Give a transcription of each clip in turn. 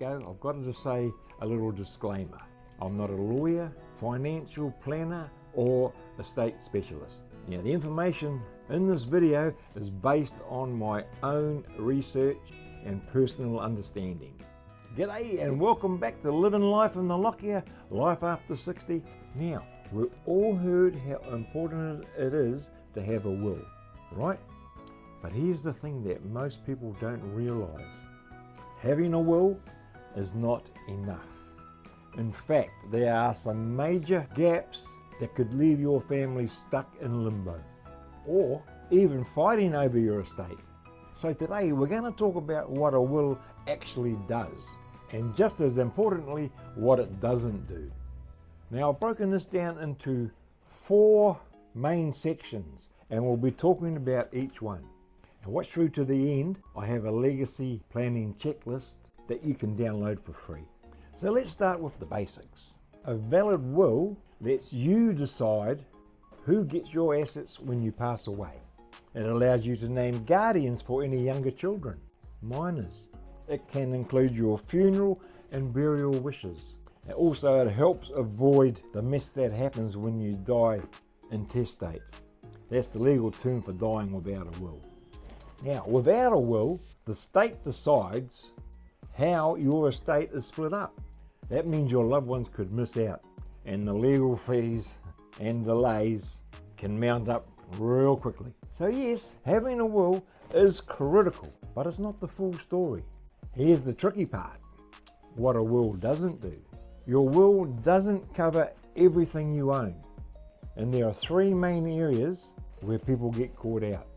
get-go, I've got to just say a little disclaimer. I'm not a lawyer, financial planner, or estate specialist. Now, the information in this video is based on my own research and personal understanding. G'day and welcome back to Living Life in the Lockyer, Life After 60. Now, we've all heard how important it is to have a will, right? But here's the thing that most people don't realize. Having a will is not enough. In fact, there are some major gaps that could leave your family stuck in limbo, or even fighting over your estate. So today we're going to talk about what a will actually does, and just as importantly, what it doesn't do. Now, I've broken this down into 4 main sections, and we'll be talking about each one. And watch through to the end. I have a legacy planning checklist that you can download for free. So let's start with the basics. A valid will lets you decide who gets your assets when you pass away. It allows you to name guardians for any younger children, minors. It can include your funeral and burial wishes. And also it helps avoid the mess that happens when you die intestate. That's the legal term for dying without a will. Now, without a will, the state decides how your estate is split up. That means your loved ones could miss out, and the legal fees and delays can mount up real quickly. So yes, having a will is critical, but it's not the full story. Here's the tricky part: what a will doesn't do. Your will doesn't cover everything you own, and there are 3 main areas where people get caught out.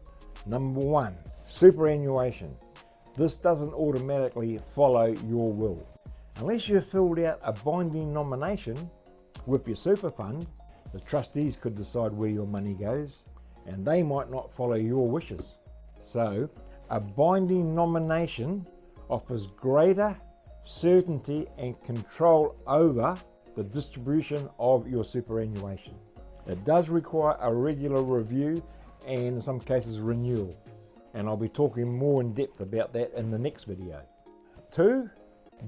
Number 1, superannuation. This doesn't automatically follow your will. Unless you've filled out a binding nomination with your super fund, the trustees could decide where your money goes, and they might not follow your wishes. So, a binding nomination offers greater certainty and control over the distribution of your superannuation. It does require a regular review and in some cases renewal, and I'll be talking more in depth about that in the next video. 2,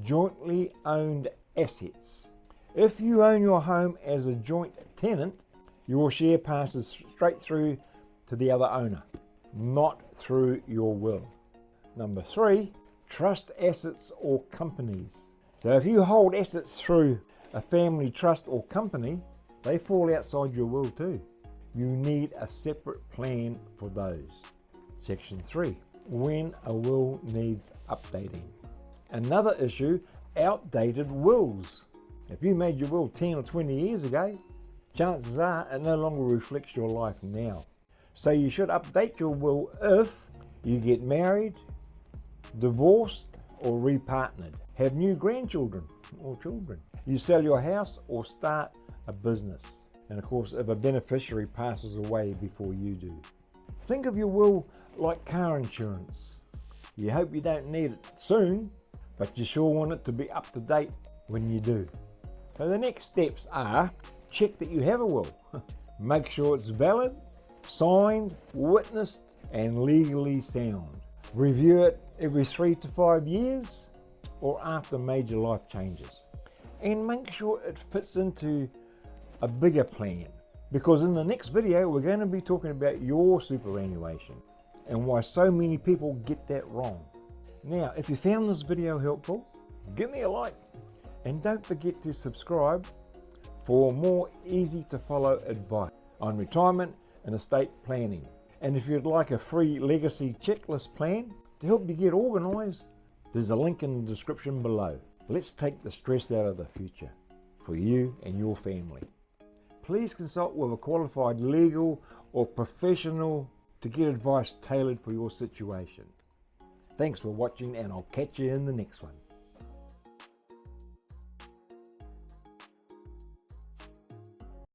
jointly owned assets. If you own your home as a joint tenant, your share passes straight through to the other owner, not through your will. Number 3, trust assets or companies. So if you hold assets through a family trust or company, they fall outside your will too. You need a separate plan for those. Section 3, when a will needs updating. Another issue, outdated wills. If you made your will 10 or 20 years ago, chances are it no longer reflects your life now. So you should update your will if you get married, divorced or repartnered, have new grandchildren or children, you sell your house or start a business, and of course if a beneficiary passes away before you do. Think of your will like car insurance. You hope you don't need it soon, but you sure want it to be up to date when you do. So the next steps are: check that you have a will. Make sure it's valid, signed, witnessed, and legally sound. Review it every 3 to 5 years or after major life changes. And make sure it fits into a bigger plan, because in the next video we're going to be talking about your superannuation and why so many people get that wrong. Now, if you found this video helpful, give me a like, and don't forget to subscribe for more easy to follow advice on retirement and estate planning. And if you'd like a free legacy checklist plan to help you get organised, there's a link in the description below. Let's take the stress out of the future for you and your family. Please consult with a qualified legal or professional to get advice tailored for your situation. Thanks for watching, and I'll catch you in the next one.